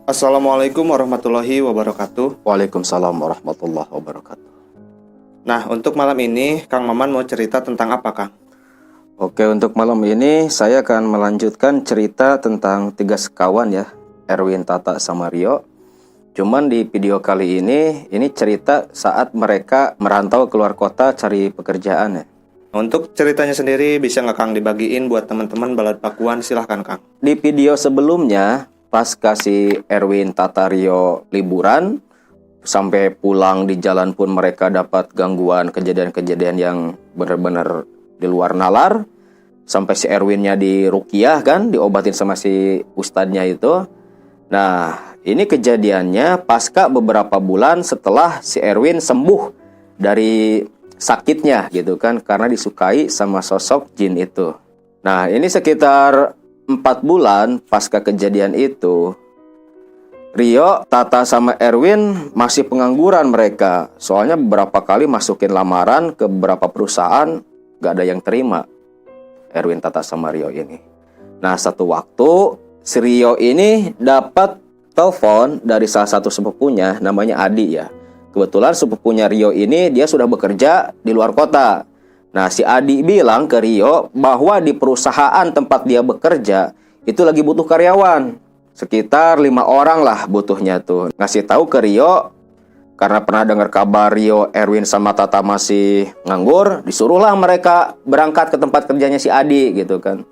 Assalamualaikum warahmatullahi wabarakatuh. Waalaikumsalam warahmatullahi wabarakatuh. Nah, untuk malam ini Kang Maman mau cerita tentang apa, Kang? Oke, untuk malam ini saya akan melanjutkan cerita tentang tiga sekawan ya, Erwin, Tata, sama Rio. Cuman di video kali ini cerita saat mereka merantau keluar kota cari pekerjaan ya. Untuk ceritanya sendiri bisa nggak Kang dibagiin buat teman-teman Balad Pakuan? Silahkan, Kang. Di video sebelumnya, pas kasih Erwin, Tata, Rio liburan, sampai pulang di jalan pun mereka dapat gangguan kejadian-kejadian yang benar-benar di luar nalar. Sampai si Erwinnya diruqyah kan, diobatin sama si ustadznya itu. Nah, ini kejadiannya pasca beberapa bulan setelah si Erwin sembuh dari sakitnya gitu kan, karena disukai sama sosok jin itu. Nah, ini sekitar 4 bulan pasca kejadian itu, Rio, Tata, sama Erwin masih pengangguran mereka. Soalnya beberapa kali masukin lamaran ke beberapa perusahaan, gak ada yang terima Erwin, Tata, sama Rio ini. Nah, satu waktu si Rio ini dapat telepon dari salah satu sepupunya, namanya Adi ya. Kebetulan sepupunya Rio ini dia sudah bekerja di luar kota. Nah, si Adi bilang ke Rio bahwa di perusahaan tempat dia bekerja itu lagi butuh karyawan. Sekitar 5 orang lah butuhnya tuh. Ngasih tahu ke Rio, karena pernah dengar kabar Rio, Erwin, sama Tata masih nganggur, disuruhlah mereka berangkat ke tempat kerjanya si Adi gitu kan.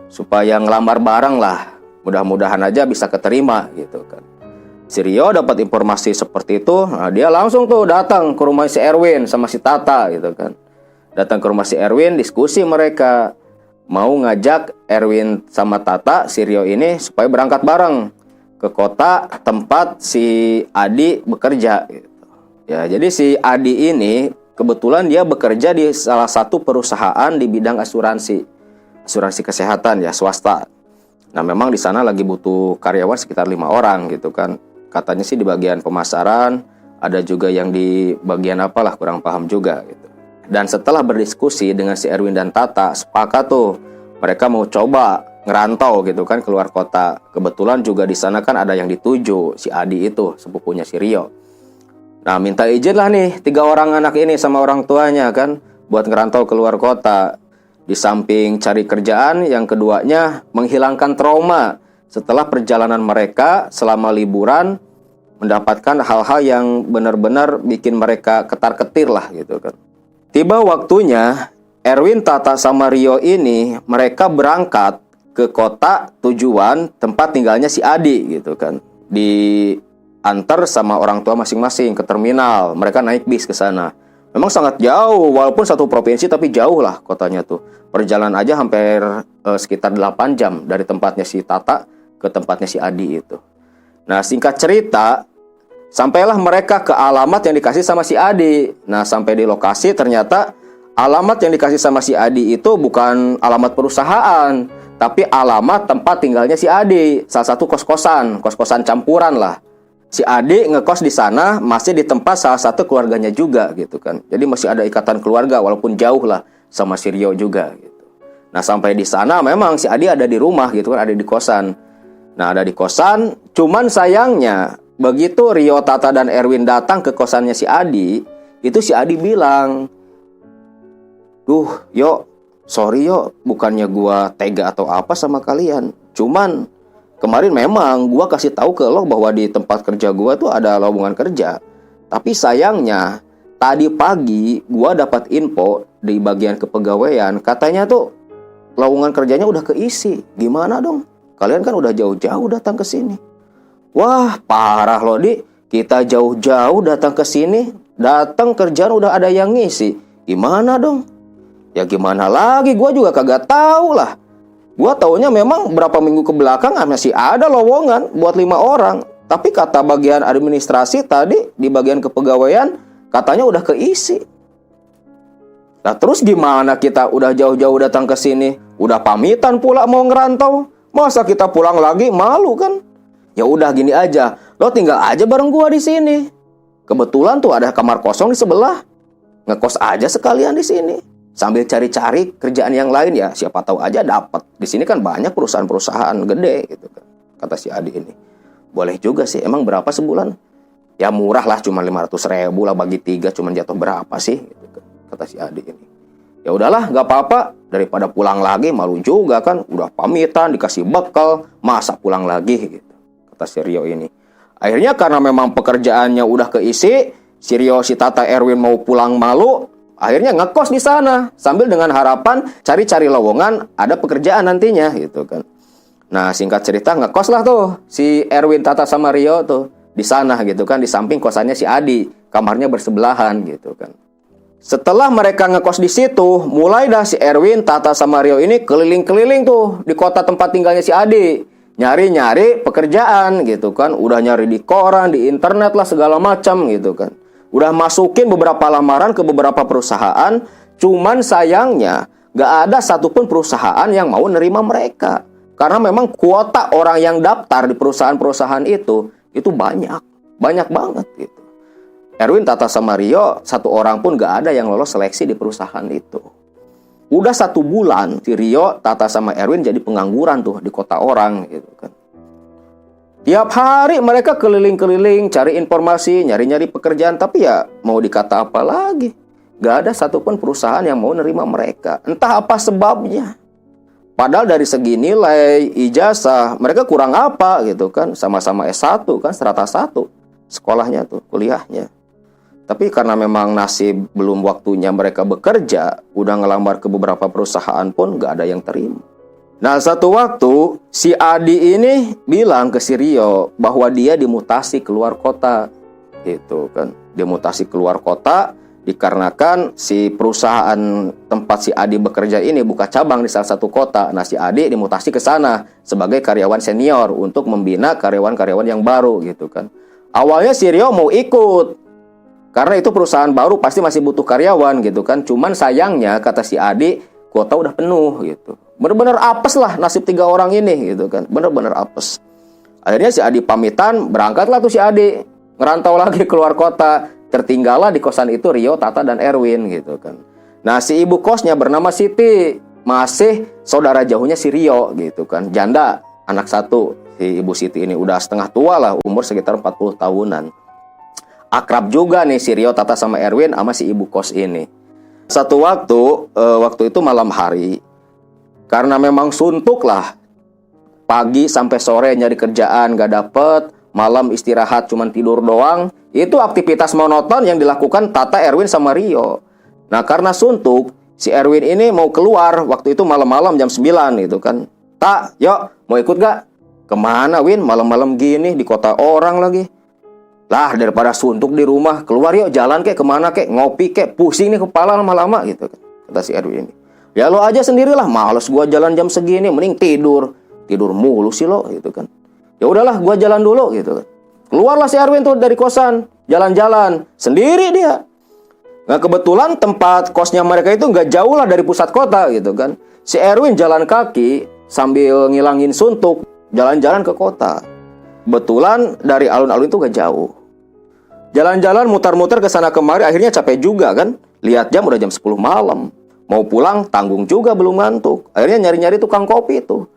Supaya ngelamar bareng lah, mudah-mudahan aja bisa keterima gitu kan. Si Rio dapat informasi seperti itu, nah dia langsung tuh datang ke rumah si Erwin sama si Tata gitu kan. Datang ke rumah si Erwin, diskusi mereka. Mau ngajak Erwin sama Tata, si Rio ini supaya berangkat bareng ke kota tempat si Adi bekerja gitu. Ya, jadi si Adi ini kebetulan dia bekerja di salah satu perusahaan di bidang asuransi kesehatan ya, swasta. Nah, memang di sana lagi butuh karyawan sekitar 5 orang gitu kan. Katanya sih di bagian pemasaran, ada juga yang di bagian apalah, kurang paham juga gitu. Dan setelah berdiskusi dengan si Erwin dan Tata, sepakat tuh mereka mau coba ngerantau gitu kan keluar kota. Kebetulan juga di sana kan ada yang dituju, si Adi itu sepupunya si Rio. Nah, minta izin lah nih 3 orang anak ini sama orang tuanya kan buat ngerantau keluar kota. Di samping cari kerjaan, yang keduanya menghilangkan trauma setelah perjalanan mereka selama liburan, mendapatkan hal-hal yang benar-benar bikin mereka ketar-ketir lah gitu kan. Tiba waktunya Erwin, Tata, sama Rio ini mereka berangkat ke kota tujuan tempat tinggalnya si Adi gitu kan. Diantar sama orang tua masing-masing ke terminal. Mereka naik bis ke sana. Memang sangat jauh, walaupun satu provinsi tapi jauh lah kotanya tuh. Perjalanan aja hampir sekitar 8 jam dari tempatnya si Tata ke tempatnya si Adi itu. Nah, singkat cerita, sampailah mereka ke alamat yang dikasih sama si Adi. Nah, sampai di lokasi ternyata alamat yang dikasih sama si Adi itu bukan alamat perusahaan, tapi alamat tempat tinggalnya si Adi. Salah satu kos-kosan campuran lah. Si Adi ngekos di sana masih di tempat salah satu keluarganya juga gitu kan. Jadi masih ada ikatan keluarga walaupun jauh lah sama si Rio juga gitu. Nah, sampai di sana memang si Adi ada di rumah gitu kan, ada di kosan. Nah, ada di kosan, cuman sayangnya begitu Rio, Tata, dan Erwin datang ke kosannya si Adi, itu si Adi bilang, "Duh, yo, sorry yo, bukannya gua tega atau apa sama kalian. Cuman kemarin memang gua kasih tahu ke lo bahwa di tempat kerja gua tuh ada lowongan kerja. Tapi sayangnya tadi pagi gua dapat info di bagian kepegawaian, katanya tuh lowongan kerjanya udah keisi. Gimana dong? Kalian kan udah jauh-jauh datang ke sini." Wah, parah loh, Di. Kita jauh-jauh datang ke sini, datang kerjaan udah ada yang ngisi. Gimana dong? Ya gimana lagi, gue juga kagak tahu lah. Gue taunya memang berapa minggu ke belakang masih ada lowongan buat 5 orang. Tapi kata bagian administrasi tadi, di bagian kepegawaian, katanya udah keisi. Nah, terus gimana kita udah jauh-jauh datang ke sini? Udah pamitan pula mau ngerantau. Masa kita pulang lagi, malu kan? Ya udah gini aja, lo tinggal aja bareng gua di sini. Kebetulan tuh ada kamar kosong di sebelah. Ngekos aja sekalian di sini. Sambil cari-cari kerjaan yang lain ya, siapa tahu aja dapat. Di sini kan banyak perusahaan-perusahaan gede gitu kan, kata si Adi ini. boleh juga sih. Emang berapa sebulan? Ya murah lah, cuma 500.000 lah, bagi 3 cuma jatuh berapa sih? Gitu, kata si Adi ini. Ya udahlah, nggak apa-apa, daripada pulang lagi malu juga kan. Udah pamitan, dikasih bekal, masa pulang lagi gitu, kata si Rio ini. Akhirnya karena memang pekerjaannya udah keisi, si Rio, si Tata, Erwin mau pulang malu, akhirnya ngekos di sana sambil dengan harapan cari-cari lowongan ada pekerjaan nantinya gitu kan. Nah, singkat cerita ngekos lah tuh si Erwin, Tata sama Rio tuh di sana gitu kan, di samping kosannya si Adi, kamarnya bersebelahan gitu kan. Setelah mereka ngekos di situ, mulai dah si Erwin, Tata sama Rio ini keliling-keliling tuh di kota tempat tinggalnya si Adi, nyari-nyari pekerjaan gitu kan. Udah nyari di koran, di internet lah, segala macam gitu kan. Udah masukin beberapa lamaran ke beberapa perusahaan, cuman sayangnya gak ada satupun perusahaan yang mau nerima mereka. Karena memang kuota orang yang daftar di perusahaan-perusahaan itu banyak banget gitu. Erwin, Tata sama Rio, satu orang pun gak ada yang lolos seleksi di perusahaan itu. Udah 1 bulan si Rio, Tata sama Erwin jadi pengangguran tuh di kota orang gitu kan. Tiap hari mereka keliling-keliling cari informasi, nyari-nyari pekerjaan, tapi ya mau dikata apa lagi, gak ada satupun perusahaan yang mau nerima mereka. Entah apa sebabnya. Padahal dari segi nilai, ijazah, mereka kurang apa gitu kan. Sama-sama S1 kan, strata 1 sekolahnya tuh, kuliahnya. Tapi karena memang nasib belum waktunya mereka bekerja, udah ngelamar ke beberapa perusahaan pun gak ada yang terima. Nah, satu waktu si Adi ini bilang ke si Rio bahwa dia dimutasi keluar kota gitu kan. Dimutasi keluar kota dikarenakan si perusahaan tempat si Adi bekerja ini buka cabang di salah satu kota. Nah, si Adi dimutasi ke sana sebagai karyawan senior untuk membina karyawan-karyawan yang baru gitu kan. Awalnya si Rio mau ikut karena itu perusahaan baru, pasti masih butuh karyawan gitu kan. Cuman sayangnya kata si Adi, kuota udah penuh gitu. Bener-bener apes lah nasib 3 orang ini gitu kan. Bener-bener apes. Akhirnya si Adi pamitan, berangkatlah tuh si Adi ngerantau lagi keluar kota. Tertinggallah di kosan itu Rio, Tata, dan Erwin gitu kan. Nah, si ibu kosnya bernama Siti, masih saudara jauhnya si Rio gitu kan. Janda, anak 1. Si ibu Siti ini udah setengah tua lah, umur sekitar 40 tahunan. Akrab juga nih si Rio, Tata, sama Erwin sama si ibu kos ini. Satu waktu itu malam hari, karena memang suntuk lah, pagi sampai sore nyari kerjaan gak dapet, malam istirahat cuman tidur doang. Itu aktivitas monoton yang dilakukan Tata, Erwin, sama Rio. Nah, karena suntuk, si Erwin ini mau keluar waktu itu malam-malam jam 9 gitu kan. Tak, yuk mau ikut gak? Kemana Win? Malam-malam gini di kota orang lagi. Lah, daripada suntuk di rumah, keluar yuk, jalan kek, kemana kek, ngopi kek, pusing nih kepala lama-lama gitu kan, kata si Erwin ini. Ya lo aja sendirilah, males gua jalan jam segini, mending tidur mulu sih lo gitu kan. Ya udahlah, gua jalan dulu gitu kan. Keluarlah si Erwin tuh dari kosan, jalan-jalan sendiri dia. Nah, kebetulan tempat kosnya mereka itu nggak jauh lah dari pusat kota gitu kan. Si Erwin jalan kaki sambil ngilangin suntuk, jalan-jalan ke kota. Kebetulan dari alun-alun itu nggak jauh. Jalan-jalan mutar-mutar ke sana kemari, akhirnya capek juga kan. Lihat jam udah jam 10 malam. Mau pulang tanggung juga, belum ngantuk. Akhirnya nyari-nyari tukang kopi tuh.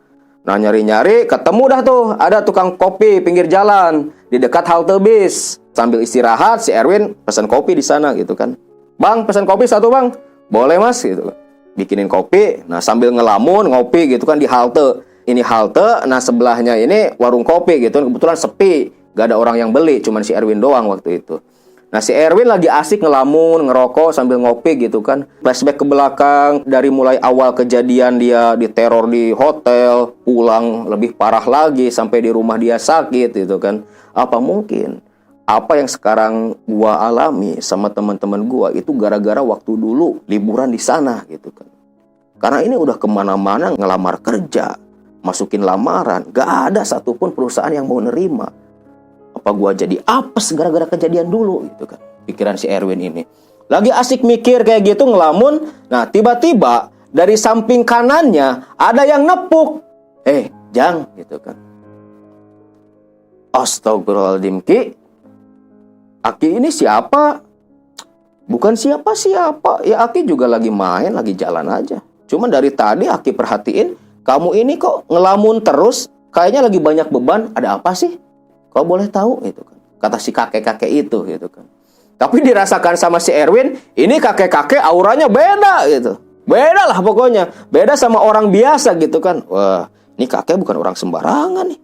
Nah, nyari-nyari ketemu dah tuh, ada tukang kopi pinggir jalan di dekat halte bis. Sambil istirahat si Erwin pesan kopi di sana gitu kan. Bang, pesan kopi 1 bang. Boleh mas gitu. Bikinin kopi. Nah, sambil ngelamun ngopi gitu kan di halte. Ini halte, nah sebelahnya ini warung kopi gitu. Kebetulan sepi, gak ada orang yang beli, cuman si Erwin doang waktu itu. Nah, si Erwin lagi asik ngelamun, ngerokok sambil ngopi gitu kan. Flashback ke belakang, dari mulai awal kejadian dia diteror di hotel, pulang lebih parah lagi, sampai di rumah dia sakit gitu kan. Apa mungkin apa yang sekarang gua alami sama teman-teman gua itu gara-gara waktu dulu liburan di sana gitu kan. Karena ini udah kemana-mana ngelamar kerja, masukin lamaran, gak ada satupun perusahaan yang mau nerima. Apa gua jadi apes gara-gara kejadian dulu gitu kan, pikiran si Erwin ini. Lagi asik mikir kayak gitu ngelamun. Nah, tiba-tiba dari samping kanannya ada yang nepuk. Jang gitu kan. Astagfirullahaladzim, Ki. Aki ini siapa? Bukan siapa-siapa. Ya Aki juga lagi main, lagi jalan aja. Cuman dari tadi Aki perhatiin, kamu ini kok ngelamun terus, kayaknya lagi banyak beban. Ada apa sih? Kalau boleh tahu gitu kan. Kata si kakek-kakek itu gitu kan. Tapi dirasakan sama si Erwin, ini kakek-kakek auranya beda gitu. Beda lah pokoknya. Beda sama orang biasa gitu kan. Wah, ini kakek bukan orang sembarangan nih.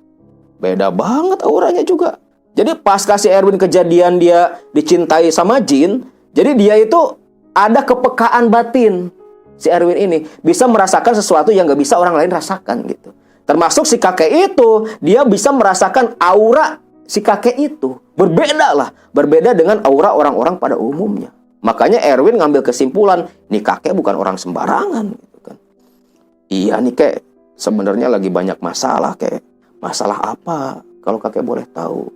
Beda banget auranya juga. Jadi pas kasih Erwin kejadian dia dicintai sama jin, jadi dia itu ada kepekaan batin. Si Erwin ini bisa merasakan sesuatu yang gak bisa orang lain rasakan gitu. Termasuk si kakek itu, dia bisa merasakan aura si kakek itu. Berbeda dengan aura orang-orang pada umumnya. Makanya Erwin ngambil kesimpulan, nih kakek bukan orang sembarangan gitu kan. Iya nih kek, sebenarnya lagi banyak masalah kek. Masalah apa? Kalau kakek boleh tahu.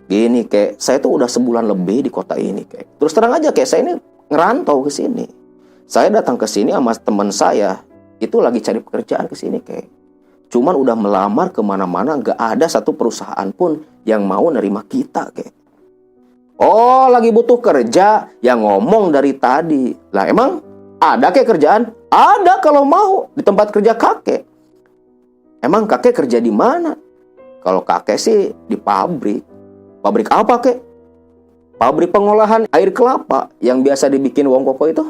Gini kek, saya tuh udah sebulan lebih di kota ini kek. Terus terang aja kek, saya ini ngerantau ke sini. Saya datang ke sini sama teman saya, itu lagi cari pekerjaan ke sini kek. Cuman udah melamar kemana-mana, gak ada satu perusahaan pun yang mau nerima kita kek. Oh, lagi butuh kerja, yang ngomong dari tadi. Lah emang ada kek kerjaan? Ada kalau mau di tempat kerja kakek. Emang kakek kerja di mana? Kalau kakek sih di pabrik. Pabrik apa kek? Pabrik pengolahan air kelapa yang biasa dibikin wong koko itu,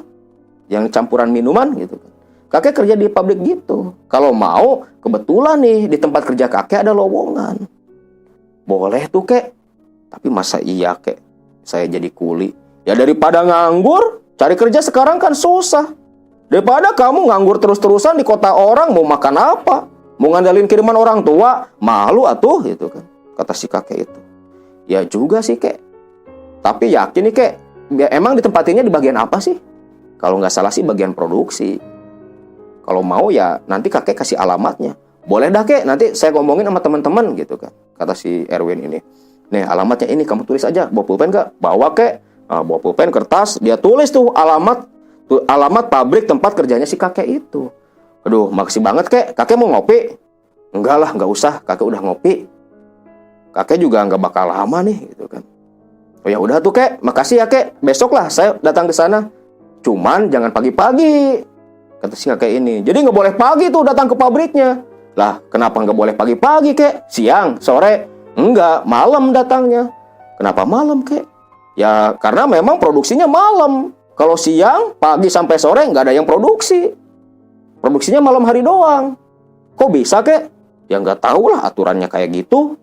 yang campuran minuman gitu. Kakek kerja di pabrik gitu. Kalau mau, kebetulan nih di tempat kerja kakek ada lowongan. Boleh tuh kek. Tapi masa iya kek saya jadi kuli? Ya daripada nganggur, cari kerja sekarang kan susah. Daripada kamu nganggur terus-terusan di kota orang, mau makan apa? Mau ngandalin kiriman orang tua, malu atuh gitu kan. Kata si kakek itu. Ya juga sih kek. Tapi yakin nih kek, emang ditempatinnya di bagian apa sih? Kalau nggak salah sih bagian produksi. Kalau mau ya nanti kakek kasih alamatnya. Boleh dah kek, nanti saya ngomongin sama teman-teman gitu kan. Kata si Erwin ini. Nih alamatnya ini, kamu tulis aja. Bawa pulpen nggak? Bawa kek. Nah, bawa pulpen, kertas. Dia tulis tuh alamat pabrik tempat kerjanya si kakek itu. Aduh, makasih banget kek. Kakek mau ngopi? Enggak lah, nggak usah. Kakek udah ngopi. Kakek juga nggak bakal lama nih gitu kan. Oh ya udah tuh kek, makasih ya kek. Besok lah saya datang ke sana. Cuman jangan pagi-pagi, kata si kakek ini. Jadi nggak boleh pagi tuh datang ke pabriknya. Lah, kenapa nggak boleh pagi-pagi kek? Siang, sore? Enggak, malam datangnya. Kenapa malam kek? Ya karena memang produksinya malam. Kalau siang, pagi sampai sore nggak ada yang produksi. Produksinya malam hari doang. Kok bisa kek? Ya nggak tahu lah aturannya kayak gitu.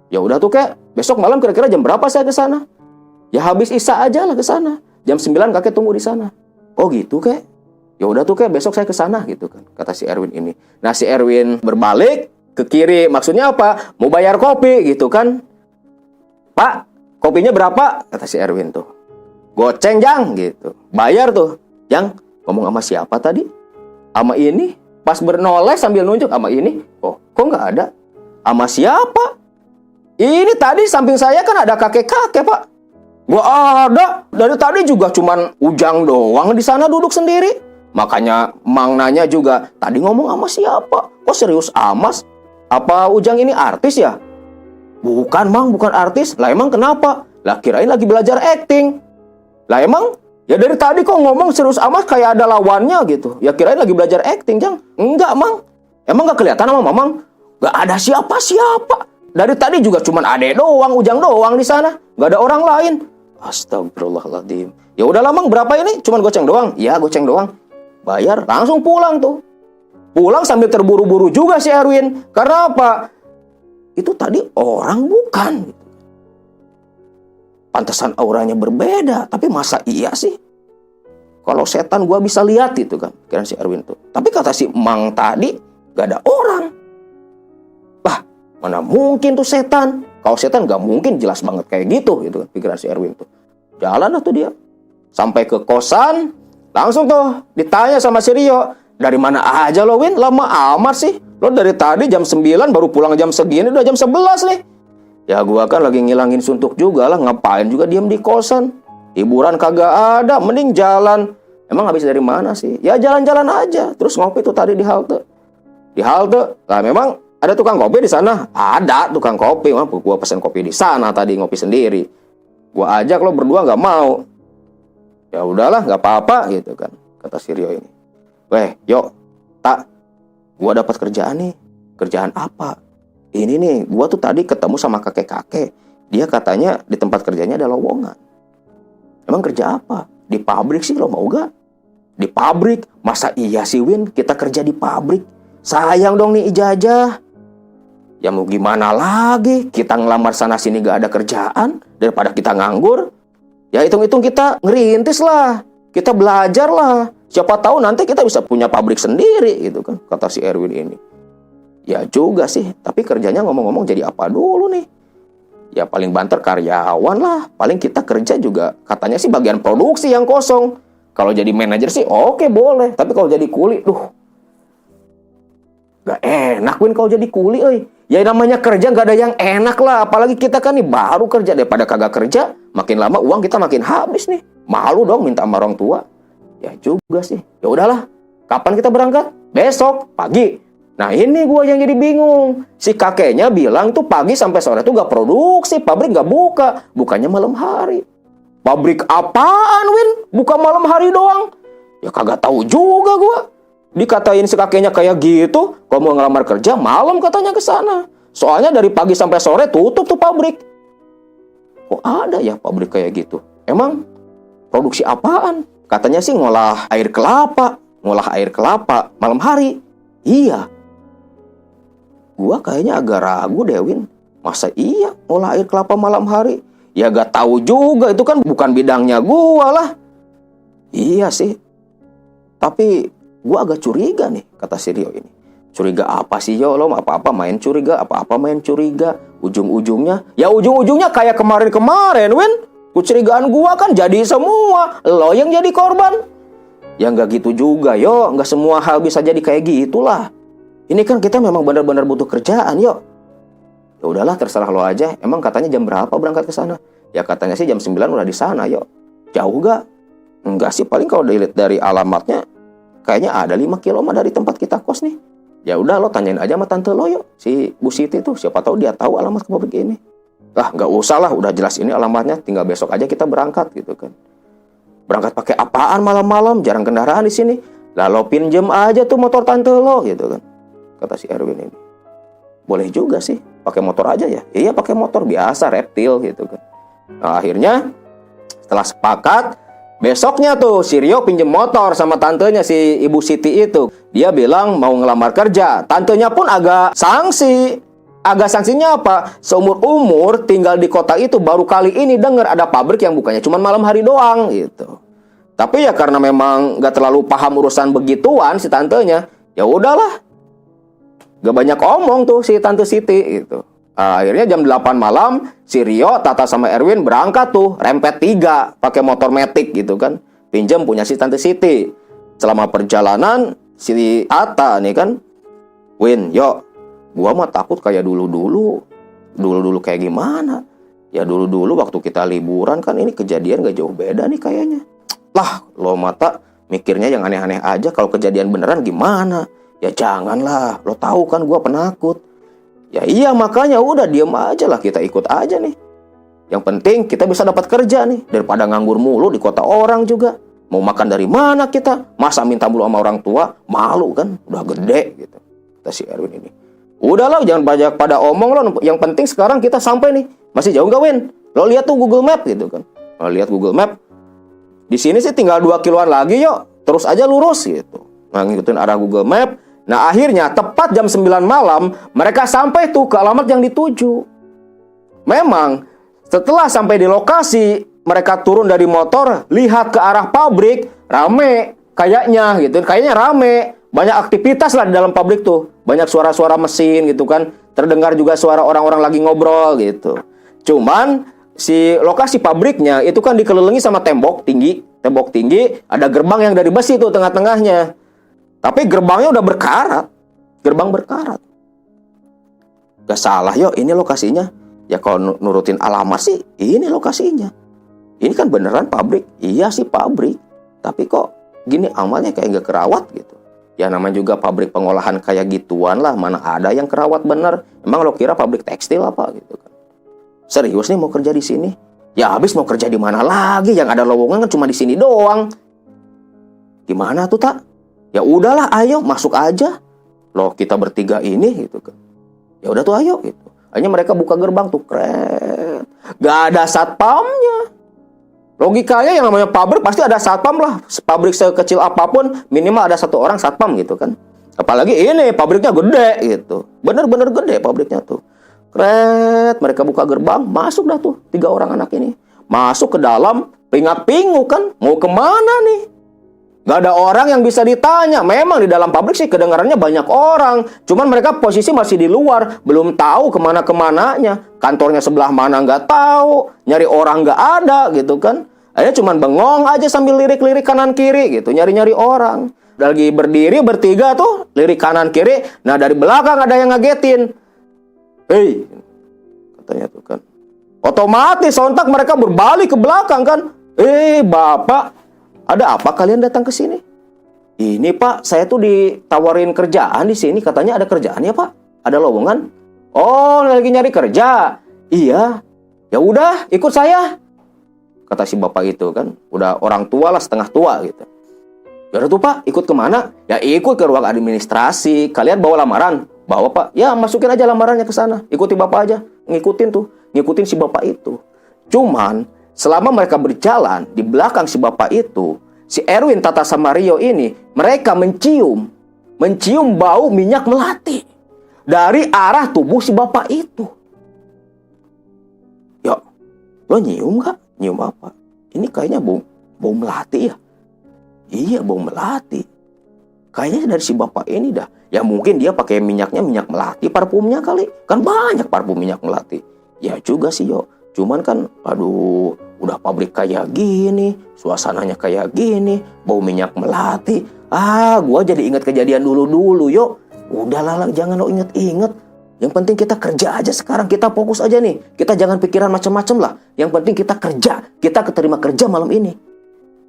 Ya udah tuh kek, besok malam kira-kira jam berapa saya ke sana? Ya habis isya aja lah ke sana. Jam 9 kakek tunggu di sana. Oh gitu kek? Ya udah tuh kek, besok saya ke sana gitu kan, kata si Erwin ini. Nah si Erwin berbalik ke kiri, maksudnya apa? Mau bayar kopi gitu kan. Pak, kopinya berapa? Kata si Erwin tuh. Goceng Jang gitu. Bayar tuh. Jang, ngomong sama siapa tadi? Sama ini. Pas bernoleh sambil nunjuk sama ini. Oh, kok nggak ada? Sama siapa? Ini tadi samping saya kan ada kakek-kakek, Pak. Gua ada. Dari tadi juga cuman Ujang doang di sana duduk sendiri. Makanya Mang nanya juga, tadi ngomong sama siapa? Kok serius amas? Apa Ujang ini artis ya? Bukan, Mang, bukan artis. Lah emang kenapa? Lah kirain lagi belajar acting. Lah emang? Ya dari tadi kok ngomong serius amas kayak ada lawannya gitu. Ya kirain lagi belajar acting, Jang. Enggak, Mang. Emang gak kelihatan sama Mamang? Gak ada siapa-siapa. Dari tadi juga cuman Ade doang, Ujang doang di sana. Gak ada orang lain. Astagfirullahaladzim. Ya udahlah Mang, berapa ini? Cuman goceng doang? Ya goceng doang. Bayar, langsung pulang tuh. Pulang sambil terburu-buru juga si Erwin. Karena apa? Itu tadi orang bukan. Pantesan auranya berbeda. Tapi masa iya sih? Kalau setan gua bisa lihat itu kan, kira si Erwin tuh. Tapi kata si Mang tadi, gak ada orang. Mana mungkin tuh setan? Kalau setan gak mungkin jelas banget kayak gitu kan, pikiran si Erwin tuh. Jalan lah tuh dia. Sampai ke kosan, langsung tuh ditanya sama si Rio. Dari mana aja lo, Win? Lama amat sih. Lo dari tadi jam 9 baru pulang jam segini, udah jam 11 nih. Ya gua kan lagi ngilangin suntuk juga lah. Ngapain juga diem di kosan? Hiburan kagak ada, mending jalan. Emang habis dari mana sih? Ya jalan-jalan aja. Terus ngopi tuh tadi di halte. Di halte, lah memang ada tukang kopi di sana? Ada tukang kopi. Gua pesen kopi di sana tadi, ngopi sendiri. Gua ajak lo berdua nggak mau. Ya udahlah, nggak apa-apa gitu kan, kata si Rio ini. Weh, yuk, tak, gua dapat kerjaan nih. Kerjaan apa? ini nih, gua tuh tadi ketemu sama kakek-kakek. Dia katanya di tempat kerjanya ada lowongan. Emang kerja apa? Di pabrik sih, lo mau gak? Di pabrik? Masa iya sih Win, kita kerja di pabrik? Sayang dong nih ijazah. Ya mau gimana lagi, kita ngelamar sana sini gak ada kerjaan daripada kita nganggur. Ya hitung-hitung kita ngerintis lah, kita belajar lah. Siapa tahu nanti kita bisa punya pabrik sendiri gitu kan, kata si Erwin ini. Ya juga sih, tapi kerjanya ngomong-ngomong jadi apa dulu nih? Ya paling banter karyawan lah, paling kita kerja juga katanya sih bagian produksi yang kosong. Kalau jadi manajer sih oke boleh, tapi kalau jadi kuli, gak enak Win kalau jadi kuli, euy. Ya namanya kerja gak ada yang enak lah. Apalagi kita kan nih baru kerja, daripada kagak kerja, makin lama uang kita makin habis nih. Malu dong minta sama orang tua. Ya juga sih. Ya udahlah. Kapan kita berangkat? Besok pagi. Nah ini gue yang jadi bingung. Si kakeknya bilang tuh pagi sampai sore tuh gak produksi, pabrik gak buka. Bukannya malam hari. Pabrik apaan Win? Buka malam hari doang? Ya kagak tahu juga gue. Dikatain si kakeknya kayak gitu, kalau mau ngelamar kerja malam katanya ke sana. Soalnya dari pagi sampai sore tutup tuh pabrik. Kok ada ya pabrik kayak gitu? Emang produksi apaan? Katanya sih ngolah air kelapa. Ngolah air kelapa malam hari. Iya. Gua kayaknya agak ragu deh Win. Masa iya ngolah air kelapa malam hari? Ya gak tahu juga, itu kan bukan bidangnya gua lah. Iya sih. Tapi gue agak curiga nih, kata si Rio ini. Curiga apa sih yo? Lo apa-apa main curiga, apa-apa main curiga. Ujung-ujungnya, ya ujung-ujungnya kayak kemarin-kemarin, Win. Kecurigaan gue kan jadi semua. Lo yang jadi korban. Ya nggak gitu juga, yo. Nggak semua hal bisa jadi kayak gitulah. Ini kan kita memang benar-benar butuh kerjaan, yo. Ya udahlah, terserah lo aja. Emang katanya jam berapa berangkat ke sana? Ya katanya sih jam 9 udah di sana, yo. Jauh gak? Enggak sih, paling kalau dilihat dari alamatnya kayaknya ada 5 km dari tempat kita kos nih. Ya udah lo tanyain aja sama tante lo yuk, si Bu Siti tuh, siapa tahu dia tahu alamat ke pabrik ini. Lah nggak usah lah, udah jelas ini alamatnya, tinggal besok aja kita berangkat gitu kan. Berangkat pakai apaan malam-malam, jarang kendaraan di sini. Lah lo pinjem aja tuh motor tante lo gitu kan, kata si Erwin ini. Boleh juga sih, pakai motor aja ya. Iya pakai motor biasa, reptil gitu kan. Nah akhirnya setelah sepakat, besoknya tuh si Rio pinjem motor sama tantenya si Ibu Siti itu. Dia bilang mau ngelamar kerja. Tantenya pun agak sanksi. Agak sanksinya apa? Seumur-umur tinggal di kota itu baru kali ini dengar ada pabrik yang bukanya cuma malam hari doang gitu. Tapi ya karena memang gak terlalu paham urusan begituan si tantenya, ya udahlah. Gak banyak omong tuh si Tante Siti gitu. Akhirnya jam 8 malam, si Rio, Tata sama Erwin berangkat tuh, rempet 3, pakai motor Matic gitu kan. Pinjam punya si Tante Siti. Selama perjalanan, si Tata nih kan, Win, yuk, gua mah takut kayak dulu-dulu. Dulu-dulu kayak gimana? Ya dulu-dulu waktu kita liburan kan ini kejadian gak jauh beda nih kayaknya. Lah, lo mata mikirnya yang aneh-aneh aja, kalau kejadian beneran gimana? Ya janganlah, lo tahu kan gua penakut. Ya iya makanya udah diem aja lah, kita ikut aja nih. Yang penting kita bisa dapat kerja nih, daripada nganggur mulu di kota orang juga. Mau makan dari mana kita? Masa minta mulu sama orang tua? Malu kan, udah gede gitu. Kata si Erwin ini. Udahlah jangan banyak pada omong lo. Yang penting sekarang kita sampai nih. Masih jauh gak Win? Lo lihat tuh Google Map gitu kan. Lo lihat Google Map. Di sini sih tinggal 2 kiloan lagi yuk. Terus aja lurus gitu. Nah ngikutin arah Google Map. Nah akhirnya tepat jam 9 malam mereka sampai tuh ke alamat yang dituju. Memang setelah sampai di lokasi, mereka turun dari motor, lihat ke arah pabrik, rame kayaknya gitu. Kayaknya rame, banyak aktivitas lah di dalam pabrik tuh. Banyak suara-suara mesin gitu kan. Terdengar juga suara orang-orang lagi ngobrol gitu. Cuman si lokasi pabriknya itu kan dikelilingi sama tembok tinggi. Tembok tinggi, ada gerbang yang dari besi tuh tengah-tengahnya. Tapi gerbangnya udah berkarat. Gerbang berkarat. Gak salah yo, ini lokasinya. Ya kalau nurutin alamat sih, ini lokasinya. Ini kan beneran pabrik. Iya sih pabrik. Tapi kok gini amalnya kayak gak kerawat gitu. Ya namanya juga pabrik pengolahan kayak gituan lah. Mana ada yang kerawat bener. Emang lo kira pabrik tekstil apa gitu kan. Serius nih mau kerja di sini? Ya habis mau kerja di mana lagi? Yang ada lowongan kan cuma di sini doang. Gimana tuh tak? Ya udahlah, ayo masuk aja. Loh kita bertiga ini gitu kan. Ya udah tuh ayo gitu. Akhirnya mereka buka gerbang tuh, keren. Gak ada satpamnya. Logikanya yang namanya pabrik pasti ada satpam lah. Pabrik sekecil apapun minimal ada satu orang satpam gitu kan. Apalagi ini pabriknya gede gitu. Bener-bener gede pabriknya tuh. Keren. Mereka buka gerbang, masuk dah tuh 3 orang anak ini. Masuk ke dalam, pingap-pingu kan. Mau kemana nih? Gak ada orang yang bisa ditanya. Memang di dalam pabrik sih kedengarannya banyak orang. Cuman mereka posisi masih di luar. Belum tahu kemana-kemananya. Kantornya sebelah mana nggak tahu. Nyari orang nggak ada gitu kan. Akhirnya cuman bengong aja sambil lirik-lirik kanan-kiri gitu. Nyari-nyari orang. Lagi berdiri bertiga tuh. Lirik kanan-kiri. Nah dari belakang ada yang ngagetin. Hei, katanya tuh kan. Otomatis sontak mereka berbalik ke belakang kan. Bapak. Ada apa kalian datang ke sini? Ini Pak, saya tuh ditawarin kerjaan di sini. Katanya ada kerjaan ya Pak? Ada lowongan? Oh, lagi nyari kerja. Iya. Ya udah, ikut saya. Kata si bapak itu kan. Udah orang tua lah, setengah tua gitu. Ya udah tuh Pak, ikut kemana? Ya ikut ke ruang administrasi. Kalian bawa lamaran? Bawa Pak. Ya masukin aja lamarannya ke sana. Ikuti bapak aja. Ngikutin tuh. Ngikutin si bapak itu. Cuman selama mereka berjalan di belakang si bapak itu, si Erwin, Tata sama Rio ini, mereka mencium bau minyak melati dari arah tubuh si bapak itu. Ya, lo nyium gak? Nyium apa? Ini kayaknya bau melati ya? Iya, bau melati. Kayaknya dari si bapak ini dah. Ya mungkin dia pakai minyak melati, parfumnya kali. Kan banyak parfum minyak melati. Ya juga sih yo. Cuman kan, aduh, udah pabrik kayak gini, suasananya kayak gini, bau minyak melati. Gua jadi ingat kejadian dulu-dulu, yuk. Udahlah, jangan lo inget-inget. Yang penting kita kerja aja sekarang, kita fokus aja nih. Kita jangan pikiran macam-macam lah. Yang penting kita kerja, kita keterima kerja malam ini.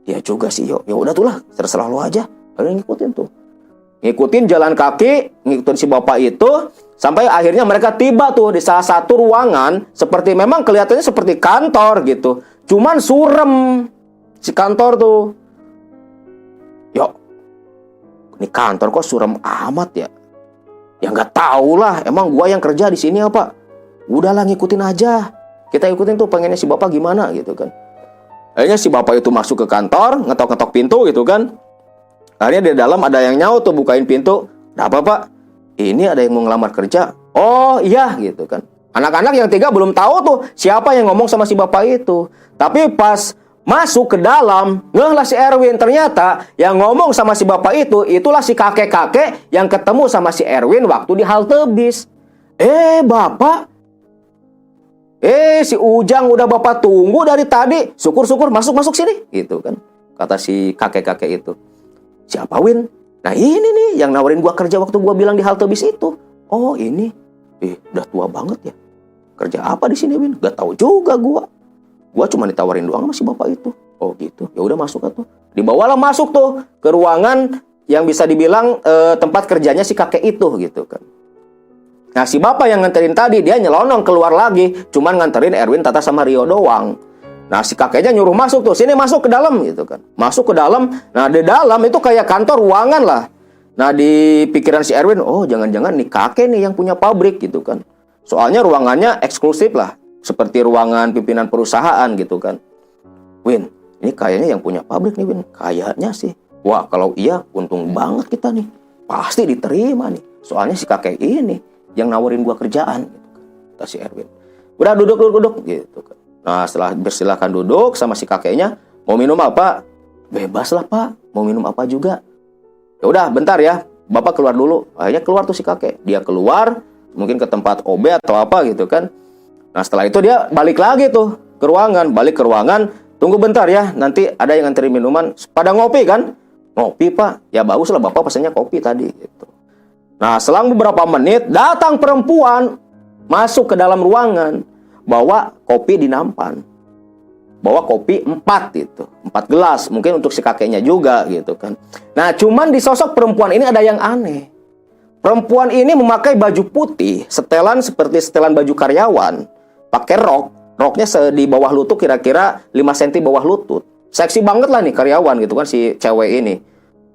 Ya juga sih, yuk. Ya udah tuh lah, terserah lo aja. Kalian ngikutin tuh. Ngikutin jalan kaki, ngikutin si bapak itu. Sampai akhirnya mereka tiba tuh di salah satu ruangan. Seperti memang kelihatannya seperti kantor gitu. Cuman surem si kantor tuh. Yuk, ini kantor kok surem amat ya? Ya nggak tahu lah. Emang gua yang kerja di sini apa? Udahlah ngikutin aja. Kita ikutin tuh pengennya si bapak gimana gitu kan. Akhirnya si bapak itu masuk ke kantor, ngetok-ngetok pintu gitu kan. Akhirnya di dalam ada yang nyaut tuh bukain pintu. Ada apa Pak? Ini ada yang mau ngelamar kerja. Oh iya gitu kan. Anak-anak yang 3 belum tahu tuh siapa yang ngomong sama si bapak itu. Tapi pas masuk ke dalam, ngehlah si Erwin. Ternyata yang ngomong sama si bapak itu, itulah si kakek-kakek yang ketemu sama si Erwin waktu di halte bis. Bapak. Si Ujang udah bapak tunggu dari tadi. Syukur-syukur masuk sini. Gitu kan. Kata si kakek-kakek itu. Siapa Win? Nah ini nih yang nawarin gua kerja waktu gua bilang di halte bis itu. Oh ini. Udah tua banget ya. Kerja apa di sini Win? Gak tahu juga gua. Gua cuma ditawarin doang sama si bapak itu. Oh gitu. Ya udah masuk atuh. Dibawalah masuk tuh ke ruangan yang bisa dibilang tempat kerjanya si kakek itu gitu kan. Nah si bapak yang nganterin tadi dia nyelonong keluar lagi. Cuman nganterin Erwin, Tata sama Rio doang. Nah si kakeknya nyuruh masuk tuh, sini masuk ke dalam gitu kan. Masuk ke dalam, nah di dalam itu kayak kantor ruangan lah. Nah di pikiran si Erwin, oh jangan-jangan nih kakek nih yang punya pabrik gitu kan. Soalnya ruangannya eksklusif lah, seperti ruangan pimpinan perusahaan gitu kan. Win, ini kayaknya yang punya pabrik nih Win, kayaknya sih. Wah kalau iya untung banget kita nih, pasti diterima nih. Soalnya si kakek ini yang nawarin gua kerjaan gitu kan. Kata si Erwin. Udah duduk gitu kan. Nah setelah bersilakan duduk sama si kakeknya, mau minum apa? Bebas lah Pak, mau minum apa juga. Ya udah bentar ya, Bapak keluar dulu. Akhirnya keluar tuh si kakek. Dia keluar, mungkin ke tempat OB atau apa gitu kan. Nah setelah itu dia balik lagi tuh ke ruangan. Balik ke ruangan, tunggu bentar ya, nanti ada yang nganterin minuman. Pada ngopi kan? Ngopi Pak, ya bagus lah Bapak pesannya kopi tadi gitu. Nah selang beberapa menit, datang perempuan masuk ke dalam ruangan. Bawa kopi di nampan. Bawa kopi 4 gitu. 4 gelas. Mungkin untuk si kakeknya juga gitu kan. Nah cuman di sosok perempuan ini ada yang aneh. Perempuan ini memakai baju putih. Setelan seperti setelan baju karyawan. Pakai rok. Roknya di bawah lutut kira-kira 5 cm bawah lutut. Seksi banget lah nih karyawan gitu kan si cewek ini.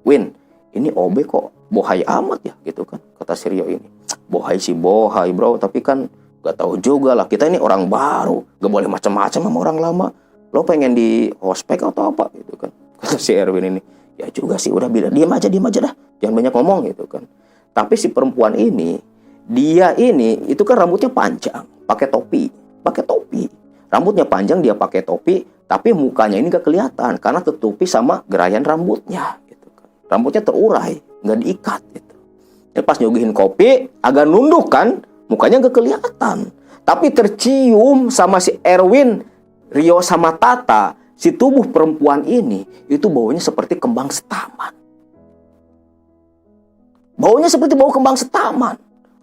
Win, ini OB kok bohai amat ya gitu kan. Kata si Rio ini. Bohai si bohai bro, tapi kan gak tahu juga lah, kita ini orang baru, gak boleh macam-macam sama orang lama. Lo pengen di ospek atau apa gitu kan, kata si Erwin ini. Ya juga sih, udah bilang diam aja dah, jangan banyak ngomong gitu kan. Tapi si perempuan ini, dia ini itu kan rambutnya panjang, pakai topi. Rambutnya panjang, dia pakai topi, tapi mukanya ini gak kelihatan karena tertutupi sama gerayan rambutnya gitu kan. Rambutnya terurai, gak diikat gitu. Dan pas nyuguhin kopi, agak nunduk kan, mukanya gak kelihatan. Tapi tercium sama si Erwin, Rio sama Tata, si tubuh perempuan ini itu baunya seperti kembang setaman. Baunya seperti bau kembang setaman.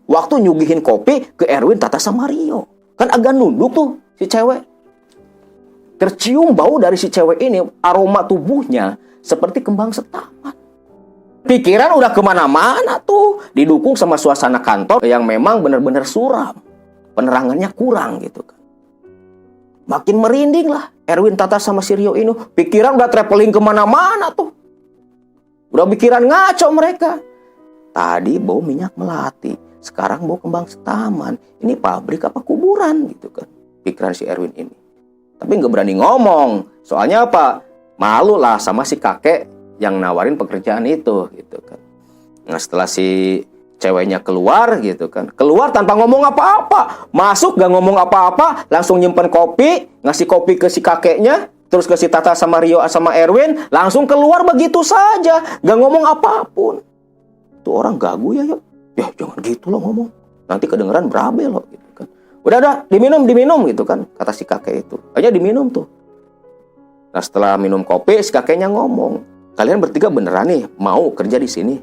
Waktu nyugihin kopi ke Erwin, Tata sama Rio. Kan agak nunduk tuh si cewek. Tercium bau dari si cewek ini, aroma tubuhnya seperti kembang setaman. Pikiran udah kemana-mana tuh. Didukung sama suasana kantor yang memang benar-benar suram. Penerangannya kurang gitu kan. Makin merinding lah Erwin, Tata sama si Rio ini. Pikiran udah traveling kemana-mana tuh. Udah pikiran ngaco mereka. Tadi bau minyak melati, sekarang bau kembang setaman. Ini pabrik apa kuburan gitu kan, pikiran si Erwin ini. Tapi nggak berani ngomong. Soalnya apa? Malu lah sama si kakek yang nawarin pekerjaan itu gitu kan. Nah setelah si ceweknya keluar gitu kan, keluar tanpa ngomong apa-apa, masuk gak ngomong apa-apa, langsung nyimpen kopi, ngasih kopi ke si kakeknya, terus ke si Tata sama Rio sama Erwin, langsung keluar begitu saja, gak ngomong apapun. Tuh orang gagu ya, yuk. Ya jangan gitu loh ngomong, nanti kedengeran berabe loh gitu kan. Udah diminum gitu kan, kata si kakek itu. Aja diminum tuh. Nah setelah minum kopi, si kakeknya ngomong, kalian bertiga beneran nih mau kerja di sini?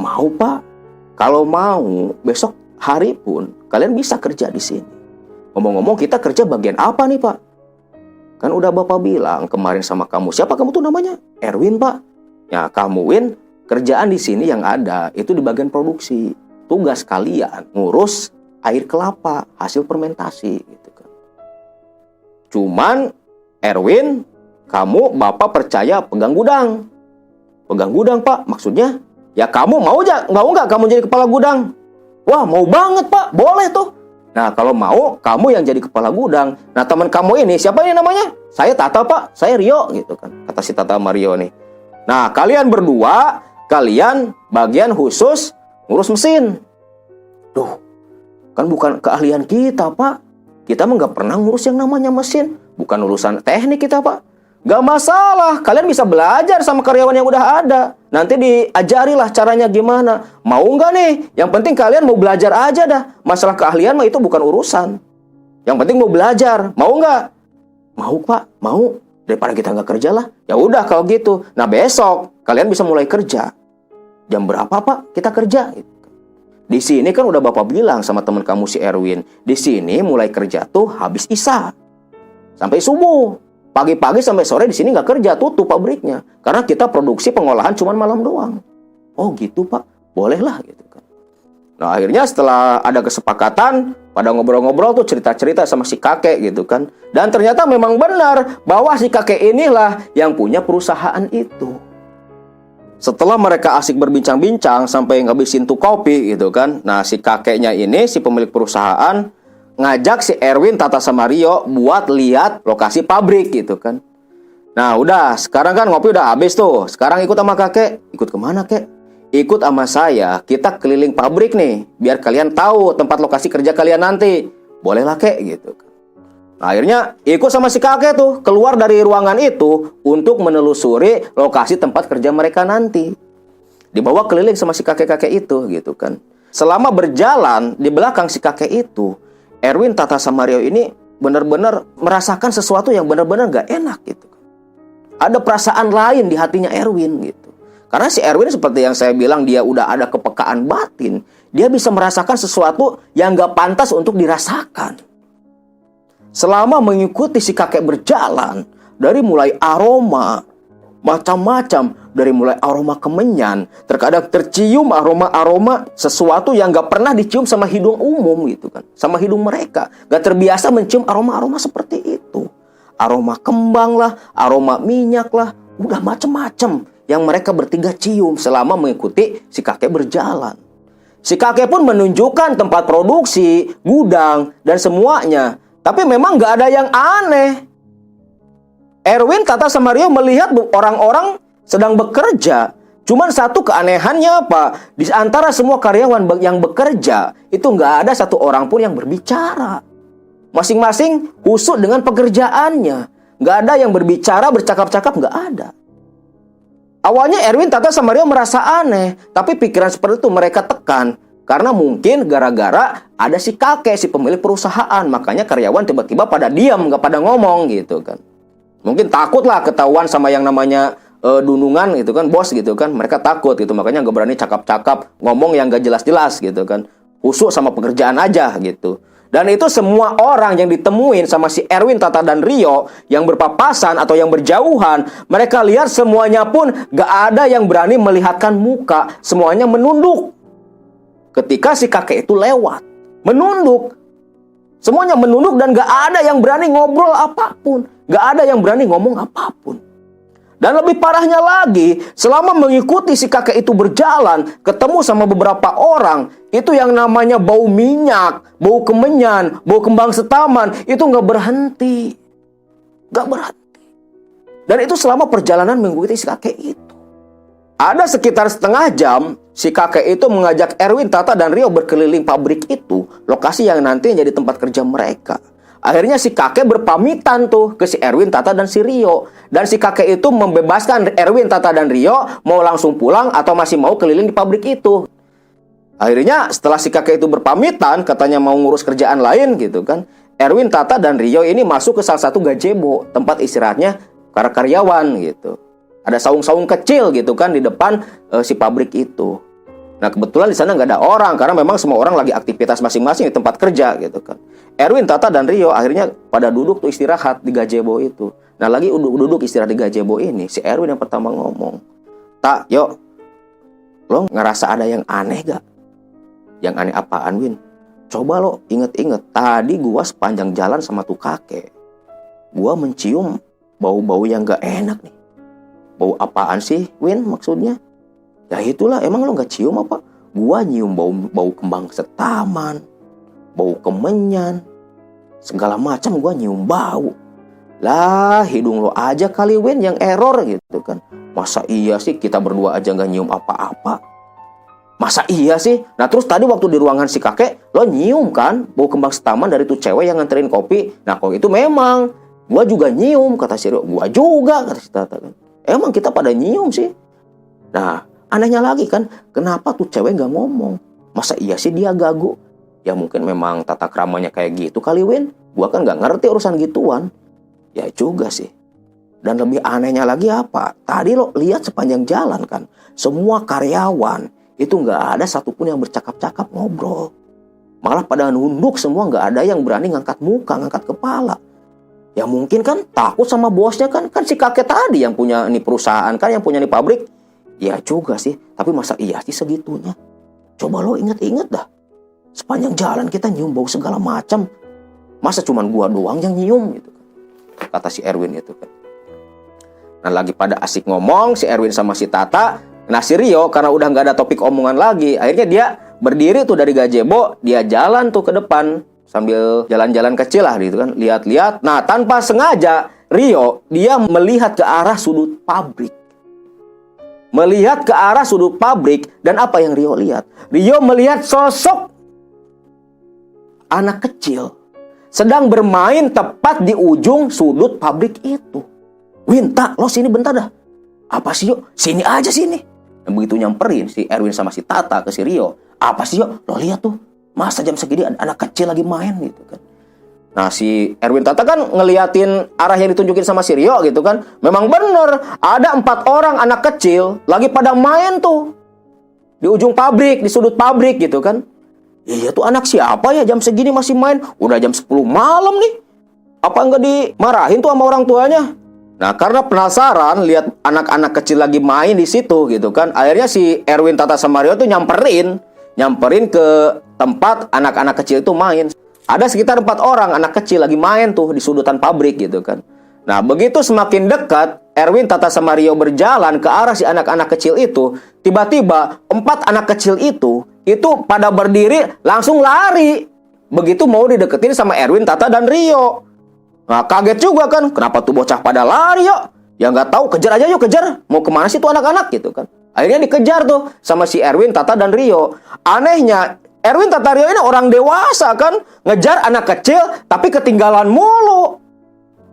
Mau pak. Kalau mau, besok hari pun kalian bisa kerja di sini. Ngomong-ngomong, kita kerja bagian apa nih, Pak? Kan udah Bapak bilang kemarin sama kamu. Siapa kamu tuh namanya? Erwin, Pak. Ya, kamu, Win, kerjaan di sini yang ada itu di bagian produksi. Tugas kalian ngurus air kelapa, hasil fermentasi gitu kan. Cuman Erwin, kamu Bapak percaya pegang gudang. Pegang gudang, Pak. Maksudnya ya kamu mau nggak kamu jadi kepala gudang? Wah mau banget pak, boleh tuh. Nah kalau mau kamu yang jadi kepala gudang. Nah teman kamu ini siapa ini namanya? Saya Tata pak, saya Rio gitu kan. Kata si Tata sama Rio nih. Nah kalian berdua, kalian bagian khusus ngurus mesin. Duh, kan bukan keahlian kita pak. Kita mah nggak pernah ngurus yang namanya mesin. Bukan urusan teknik kita pak. Gak masalah, kalian bisa belajar sama karyawan yang udah ada. Nanti diajarilah caranya gimana. Mau nggak nih? Yang penting kalian mau belajar aja dah. Masalah keahlian mah itu bukan urusan. Yang penting mau belajar. Mau nggak? Mau pak, mau. Daripada kita nggak kerja lah. Ya udah kalau gitu. Nah besok kalian bisa mulai kerja. Jam berapa pak kita kerja? Di sini kan udah Bapak bilang sama teman kamu si Erwin. Di sini mulai kerja tuh habis isya sampai subuh. Pagi-pagi sampai sore di sini nggak kerja, tutup pabriknya. Karena kita produksi pengolahan cuma malam doang. Oh gitu pak, bolehlah gitu kan. Nah akhirnya setelah ada kesepakatan, pada ngobrol-ngobrol tuh cerita-cerita sama si kakek gitu kan. Dan ternyata memang benar bahwa si kakek inilah yang punya perusahaan itu. Setelah mereka asik berbincang-bincang sampai ngabisin tuh kopi gitu kan. Nah si kakeknya ini, si pemilik perusahaan, ngajak si Erwin, Tata sama Rio buat lihat lokasi pabrik gitu kan. Nah udah, sekarang kan ngopi udah habis tuh. Sekarang ikut sama kakek. Ikut kemana kek? Ikut sama saya, kita keliling pabrik nih. Biar kalian tahu tempat lokasi kerja kalian nanti. Bolehlah kek gitu kan. Nah, akhirnya ikut sama si kakek tuh keluar dari ruangan itu untuk menelusuri lokasi tempat kerja mereka nanti. Dibawa keliling sama si kakek-kakek itu gitu kan. Selama berjalan di belakang si kakek itu, Erwin, Tata sama Rio ini benar-benar merasakan sesuatu yang benar-benar gak enak gitu. Ada perasaan lain di hatinya Erwin gitu. Karena si Erwin seperti yang saya bilang, dia udah ada kepekaan batin. Dia bisa merasakan sesuatu yang gak pantas untuk dirasakan. Selama mengikuti si kakek berjalan, dari mulai aroma macam-macam, dari mulai aroma kemenyan, terkadang tercium aroma-aroma sesuatu yang gak pernah dicium sama hidung umum gitu kan, sama hidung mereka. Gak terbiasa mencium aroma-aroma seperti itu. Aroma kembang lah, aroma minyak lah, udah macam-macam yang mereka bertiga cium selama mengikuti si kakek berjalan. Si kakek pun menunjukkan tempat produksi, gudang, dan semuanya. Tapi memang nggak ada yang aneh. Erwin, Tata, sama Rio melihat orang-orang sedang bekerja. Cuman satu keanehannya apa? Di antara semua karyawan yang bekerja, itu nggak ada satu orang pun yang berbicara. Masing-masing husuk dengan pekerjaannya. Nggak ada yang berbicara, bercakap-cakap, nggak ada. Awalnya Erwin, Tata, sama Rio merasa aneh. Tapi pikiran seperti itu mereka tekan. Karena mungkin gara-gara ada si kakek, si pemilik perusahaan. Makanya karyawan tiba-tiba pada diam, nggak pada ngomong gitu kan. Mungkin takut lah ketahuan sama yang namanya dunungan gitu kan, bos gitu kan. Mereka takut gitu, makanya nggak berani cakap-cakap, ngomong yang nggak jelas-jelas gitu kan. Husuk sama pekerjaan aja gitu. Dan itu semua orang yang ditemuin sama si Erwin, Tata, dan Rio yang berpapasan atau yang berjauhan, mereka lihat semuanya pun nggak ada yang berani melihatkan muka. Semuanya menunduk. Ketika si kakek itu lewat, menunduk. Semuanya menunduk dan gak ada yang berani ngobrol apapun. Gak ada yang berani ngomong apapun. Dan lebih parahnya lagi, selama mengikuti si kakek itu berjalan, ketemu sama beberapa orang, itu yang namanya bau minyak, bau kemenyan, bau kembang setaman, itu gak berhenti. Gak berhenti. Dan itu selama perjalanan mengikuti si kakek itu. Ada sekitar setengah jam, si kakek itu mengajak Erwin, Tata, dan Rio berkeliling pabrik itu, lokasi yang nanti jadi tempat kerja mereka. Akhirnya si kakek berpamitan tuh ke si Erwin, Tata, dan si Rio. Dan si kakek itu membebaskan Erwin, Tata, dan Rio mau langsung pulang atau masih mau keliling di pabrik itu. Akhirnya setelah si kakek itu berpamitan, katanya mau ngurus kerjaan lain gitu kan, Erwin, Tata, dan Rio ini masuk ke salah satu gazebo, tempat istirahatnya para karyawan gitu. Ada saung-saung kecil gitu kan di depan si pabrik itu. Nah kebetulan di sana nggak ada orang karena memang semua orang lagi aktivitas masing-masing di tempat kerja gitu kan. Erwin, Tata, dan Rio akhirnya pada duduk tuh istirahat di gazebo itu. Nah lagi duduk istirahat di gazebo ini, si Erwin yang pertama ngomong, "Tak, yuk, lo ngerasa ada yang aneh gak?" "Yang aneh apaan, Win?" "Coba lo inget-inget, tadi gua sepanjang jalan sama tuh kakek, gua mencium bau-bau yang gak enak nih." "Bau apaan sih, Win, maksudnya?" "Ya itulah, emang lo gak cium apa? Gua nyium bau kembang setaman, bau kemenyan, segala macam gua nyium bau." "Lah, hidung lo aja kali, Win, yang error," gitu kan. "Masa iya sih kita berdua aja gak nyium apa-apa? Masa iya sih?" Nah terus tadi waktu di ruangan si kakek, lo nyium kan bau kembang setaman dari tuh cewek yang nganterin kopi. "Nah kalau itu memang, gua juga nyium," kata si Rio. "Gua juga," kata si Tata kan. "Emang kita pada nyium sih." Nah, anehnya lagi kan, kenapa tuh cewek gak ngomong? Masa iya sih dia gagu? Ya mungkin memang tata keramanya kayak gitu kali, Win. Gua kan gak ngerti urusan gituan. Ya juga sih. Dan lebih anehnya lagi apa? Tadi lo lihat sepanjang jalan kan, semua karyawan itu gak ada satupun yang bercakap-cakap ngobrol. Malah pada nunduk semua, gak ada yang berani ngangkat muka, ngangkat kepala. Ya mungkin kan takut sama bosnya kan si kakek tadi yang punya nih perusahaan kan, yang punya nih pabrik. Ya juga sih, tapi masa iya sih segitunya? Coba lo inget-inget dah. Sepanjang jalan kita nyium bau segala macam. Masa cuman gua doang yang nyium gitu? Kata si Erwin itu kan. Nah lagi pada asik ngomong si Erwin sama si Tata. Nah si Rio karena udah gak ada topik omongan lagi, akhirnya dia berdiri tuh dari gazebo, dia jalan tuh ke depan. Sambil jalan-jalan kecil lah gitu kan, lihat-lihat. Nah tanpa sengaja Rio dia melihat ke arah sudut pabrik. Melihat ke arah sudut pabrik. Dan apa yang Rio lihat? Rio melihat sosok anak kecil sedang bermain tepat di ujung sudut pabrik itu. "Win, Tak, lo sini bentar dah." "Apa sih, yuk? Sini aja sini." Dan begitu nyamperin si Erwin sama si Tata ke si Rio. "Apa sih, yuk? Lo lihat tuh. Masa jam segini ada anak kecil lagi main gitu kan." Nah si Erwin, Tata kan ngeliatin arah yang ditunjukin sama si Rio gitu kan. Memang bener, ada 4 orang anak kecil lagi pada main tuh di ujung pabrik, di sudut pabrik gitu kan. Iya tuh anak siapa ya jam segini masih main? Udah jam 10 malam nih. Apa enggak dimarahin tuh sama orang tuanya? Nah karena penasaran lihat anak-anak kecil lagi main di situ gitu kan. Akhirnya si Erwin, Tata, sama Rio tuh nyamperin ke tempat anak-anak kecil itu main. Ada sekitar 4 orang anak kecil lagi main tuh di sudutan pabrik gitu kan. Nah begitu semakin dekat Erwin, Tata, sama Rio berjalan ke arah si anak-anak kecil itu, tiba-tiba 4 anak kecil itu itu pada berdiri langsung lari. Begitu mau dideketin sama Erwin, Tata, dan Rio. Nah, kaget juga kan, kenapa tuh bocah pada lari yuk? Ya nggak tahu, kejar aja yuk, kejar. Mau kemana sih tuh anak-anak gitu kan? Akhirnya dikejar tuh sama si Erwin, Tata, dan Rio. Anehnya, Erwin, Tata, Rio ini orang dewasa kan, ngejar anak kecil tapi ketinggalan mulu.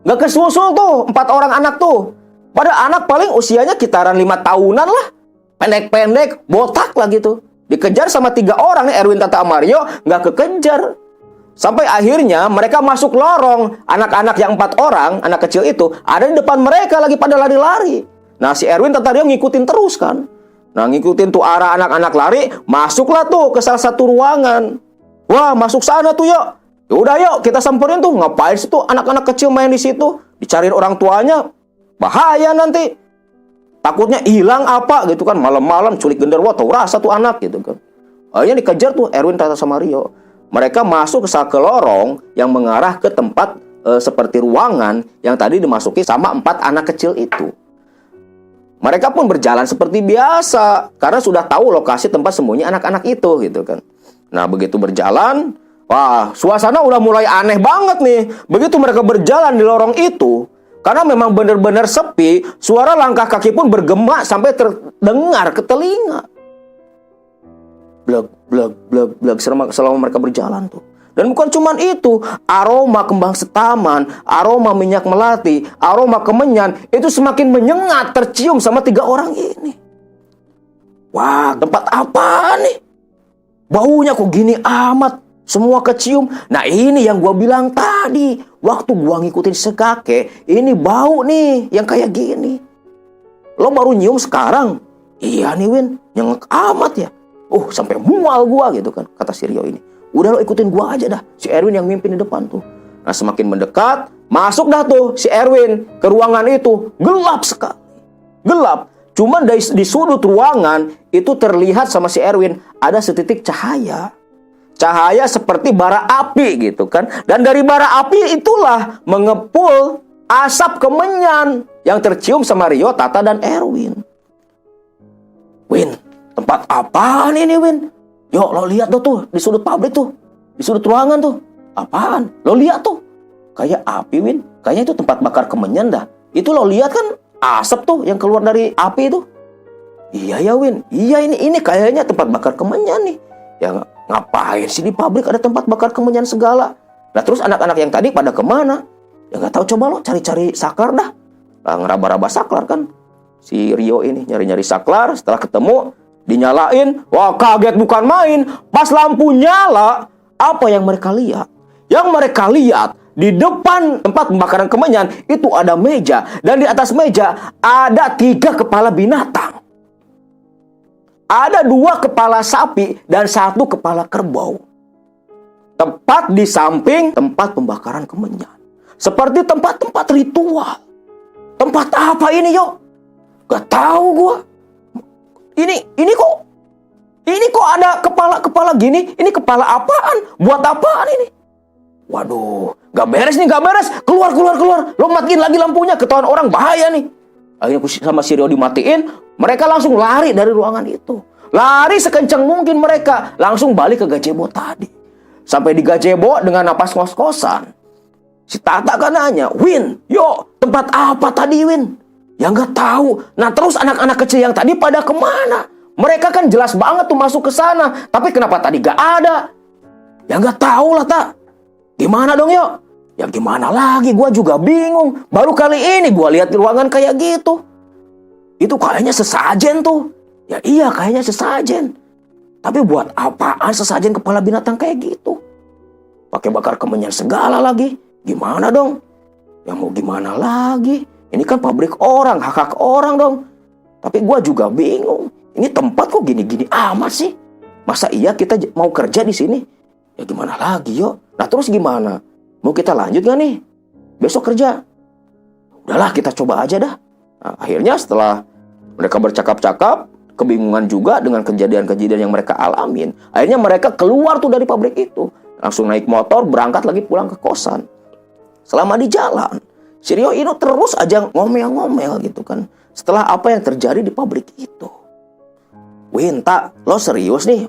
Nggak kesusul tuh 4 orang anak tuh. Pada anak paling usianya kitaran 5 tahunan lah. Pendek-pendek, botak lah gitu. Dikejar sama 3 orang nih, Erwin, Tata, sama Rio, nggak kekejar. Sampai akhirnya mereka masuk lorong. Anak-anak yang 4 orang, anak kecil itu, ada di depan mereka lagi pada lari-lari. Nah, si Erwin, Tata, Rio ngikutin terus kan. Nah, ngikutin tuh arah anak-anak lari, masuklah tuh ke salah satu ruangan. Wah, masuk sana tuh yuk. Yaudah yuk, kita samperin tuh. Ngapain sih tuh anak-anak kecil main di situ? Dicariin orang tuanya. Bahaya nanti. Takutnya hilang apa gitu kan. Malam-malam culik genderuwo, tahu rasa tuh anak gitu kan. Akhirnya dikejar tuh Erwin, Tata, sama Rio. Mereka masuk ke lorong yang mengarah ke tempat seperti ruangan yang tadi dimasuki sama 4 anak kecil itu. Mereka pun berjalan seperti biasa karena sudah tahu lokasi tempat sembunyi anak-anak itu gitu kan. Nah, begitu berjalan, wah, suasana udah mulai aneh banget nih. Begitu mereka berjalan di lorong itu, karena memang benar-benar sepi, suara langkah kaki pun bergema sampai terdengar ke telinga. Blag, blag, blag, blag selama mereka berjalan tuh. Dan bukan cuma itu, aroma kembang setaman, aroma minyak melati, aroma kemenyan itu semakin menyengat tercium sama 3 orang ini. Wah, tempat apa nih? Baunya kok gini amat, semua kecium. Nah, ini yang gua bilang tadi, waktu gua ngikutin si kakek, ini bau nih yang kayak gini. Lo baru nyium sekarang? Iya nih Win, nyengek amat ya. Sampai mual gua gitu kan, kata si Rio ini. Udah lo ikutin gua aja dah, si Erwin yang mimpin di depan tuh. Nah, semakin mendekat, masuk dah tuh si Erwin ke ruangan itu. Gelap sekali. Gelap. Cuman di sudut ruangan itu terlihat sama si Erwin ada setitik cahaya. Cahaya seperti bara api gitu kan. Dan dari bara api itulah mengepul asap kemenyan yang tercium sama Rio, Tata, dan Erwin. Win, tempat apaan ini Win? Yuk lo lihat tuh di sudut pabrik tuh, di sudut ruangan tuh. Apaan? Lo lihat tuh. Kayak api Win. Kayaknya itu tempat bakar kemenyan dah. Itu lo lihat kan asap tuh yang keluar dari api itu. Iya ya Win. Iya ini kayaknya tempat bakar kemenyan nih. Ya ngapain sih di pabrik ada tempat bakar kemenyan segala? Nah terus anak-anak yang tadi pada kemana? Ya nggak tahu, coba lo cari-cari saklar dah. Nah, ngeraba-raba saklar kan. Si Rio ini nyari-nyari saklar, setelah ketemu dinyalain. Wah, kaget bukan main. Pas lampu nyala, apa yang mereka lihat? Yang mereka lihat di depan tempat pembakaran kemenyan itu ada meja, dan di atas meja ada 3 kepala binatang. Ada 2 kepala sapi dan 1 kepala kerbau. Tepat di samping tempat pembakaran kemenyan. Seperti tempat-tempat ritual. Tempat apa ini, yuk? Gak tahu gua. Ini kok ada kepala gini? Ini kepala apaan? Buat apaan ini? Waduh, gak beres nih, gak beres. Keluar. Lo matiin lagi lampunya, ketahuan orang, bahaya nih. Akhirnya sama si Rio dimatiin, mereka langsung lari dari ruangan itu. Lari sekencang mungkin mereka, langsung balik ke gazebo tadi. Sampai di gazebo dengan napas ngos-ngosan. Si Tata kan nanya, Win, yuk, tempat apa tadi Win? Ya nggak tahu. Nah terus anak-anak kecil yang tadi pada kemana? Mereka kan jelas banget tuh masuk ke sana. Tapi kenapa tadi nggak ada? Ya nggak tahu lah Tak. Gimana dong yuk? Ya gimana lagi? Gua juga bingung. Baru kali ini gua lihat di ruangan kayak gitu. Itu kayaknya sesajen tuh. Ya iya kayaknya sesajen. Tapi buat apaan sesajen kepala binatang kayak gitu? Pakai bakar kemenyan segala lagi. Gimana dong? Ya mau gimana lagi? Ini kan pabrik orang, hak-hak orang dong. Tapi gue juga bingung. Ini tempat kok gini-gini amat sih? Masa iya kita mau kerja di sini? Ya gimana lagi yuk? Nah terus gimana? Mau kita lanjut gak nih? Besok kerja? Udahlah kita coba aja dah. Nah, akhirnya setelah mereka bercakap-cakap, kebingungan juga dengan kejadian-kejadian yang mereka alamin. Akhirnya mereka keluar tuh dari pabrik itu. Langsung naik motor, berangkat lagi pulang ke kosan. Selama di jalan, si Rio ini terus aja ngomel-ngomel gitu kan. Setelah apa yang terjadi di pabrik itu. Win, Tak, lo serius nih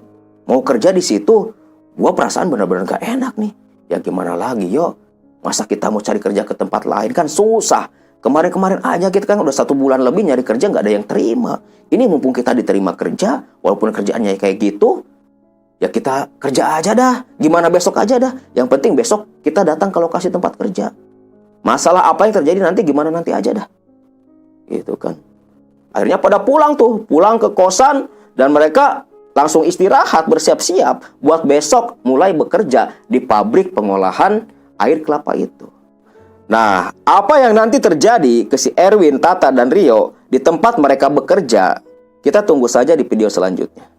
Mau kerja di situ, gua perasaan benar-benar gak enak nih. Ya gimana lagi, yo. Masa kita mau cari kerja ke tempat lain kan susah. Kemarin-kemarin aja kita kan udah 1 bulan lebih nyari kerja gak ada yang terima. Ini mumpung kita diterima kerja, walaupun kerjaannya kayak gitu, ya kita kerja aja dah. Gimana besok aja dah. Yang penting besok kita datang ke lokasi tempat kerja. Masalah apa yang terjadi nanti gimana nanti aja dah. Gitu kan. Akhirnya pada pulang tuh. Pulang ke kosan. Dan mereka langsung istirahat, bersiap-siap buat besok mulai bekerja di pabrik pengolahan air kelapa itu. Nah, apa yang nanti terjadi ke si Erwin, Tata, dan Rio di tempat mereka bekerja, kita tunggu saja di video selanjutnya.